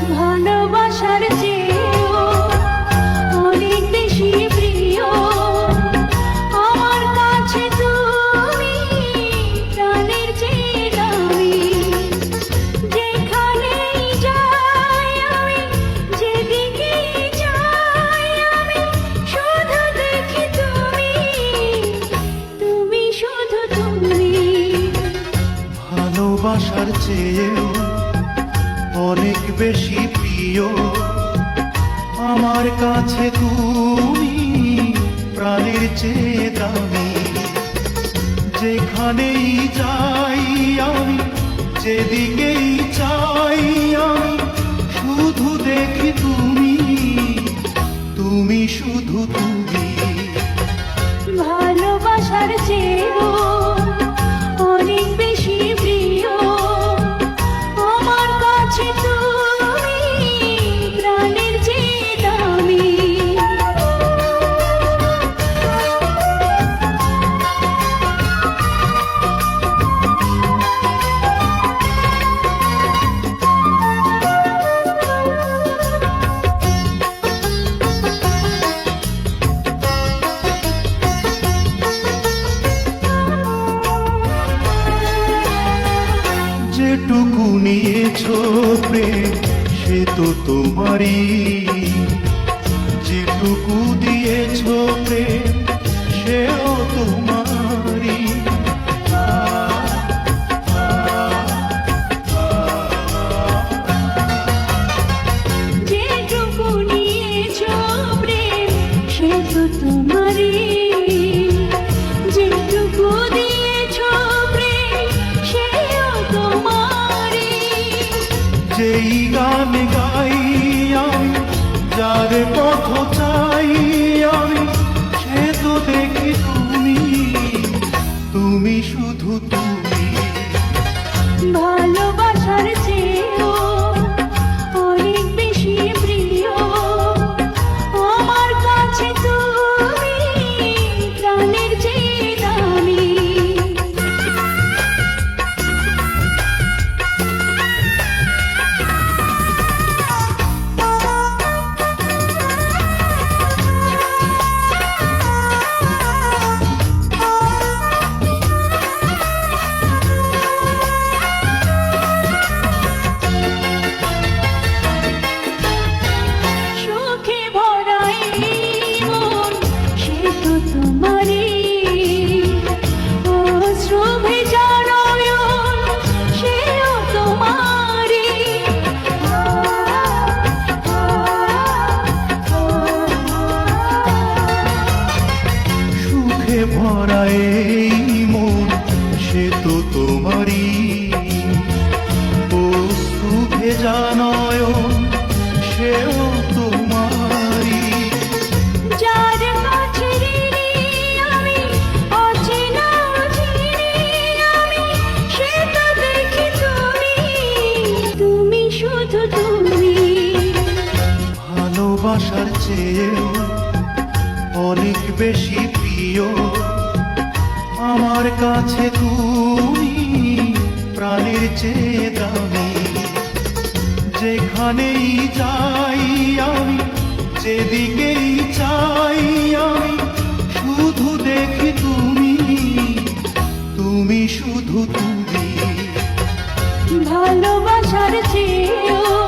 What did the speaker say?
ভালোবাসার চেয়েও অনেক বেশি প্রিয় আমার কাছে তুমি, প্রাণের চেয়ে দামি। যেখানেই যাই আমি, যেদিকেই যাই আমি, শুধু দেখি তুমি, তুমি শুধু তুমি। ভালোবাসার চেয়েও অনেক বেশি প্রিয় আমার কাছে তুমি, প্রাণের চেয়ে দামি। যেখানেই যাই আমি, যেদিকেই চাই আমি, শুধু দেখি তুমি, তুমি শুধু তুমি। ভালোবাসার চেয়েও অনেক বেশি প্রিয় আমার কাছে তুমি, প্রাণের চেয়ে দামি। যেটুকু নিয়েছো প্রেম সে তো তোমারই, যেটুকু দিয়েছো প্রেম সেও তোমারই। যেটুকু নিয়েছো প্রেম সে তো তোমারই, যেটুকু দিয়েছো প্রেম সেও তোমারই। যেই গান গাই আমি, যার পথ চাই আমি, সে তো দেখি তুমি, তুমি শুধু তুমি। ভালোবাসার চেয়েও অনেক বেশি প্রিয় আমার কাছে তুমি, প্রাণের চেয়ে দামি। সুখে ভরা এই মন সে তো তোমারই, অশ্রু ভেজা নয়ন সেও তোমারই। সুখে ভরা এই মন সে তো তোমারই, ও সুখে জানয়ন সেও তোমারই। যার কাছে ঋণী আমি, অচেনা চিনি আমি, সে তো দেখি তুমি, তুমি শুধু তুমি। ভালোবাসার চেয়েও অনেক বেশি প্রিয় আমার কাছে তুমি, প্রাণের চেয়ে দামি। যেখানেই যাই আমি, যেদিকেই চাই আমি, শুধু দেখি তুমি, তুমি শুধু তুমি। ভালোবাসার চেয়েও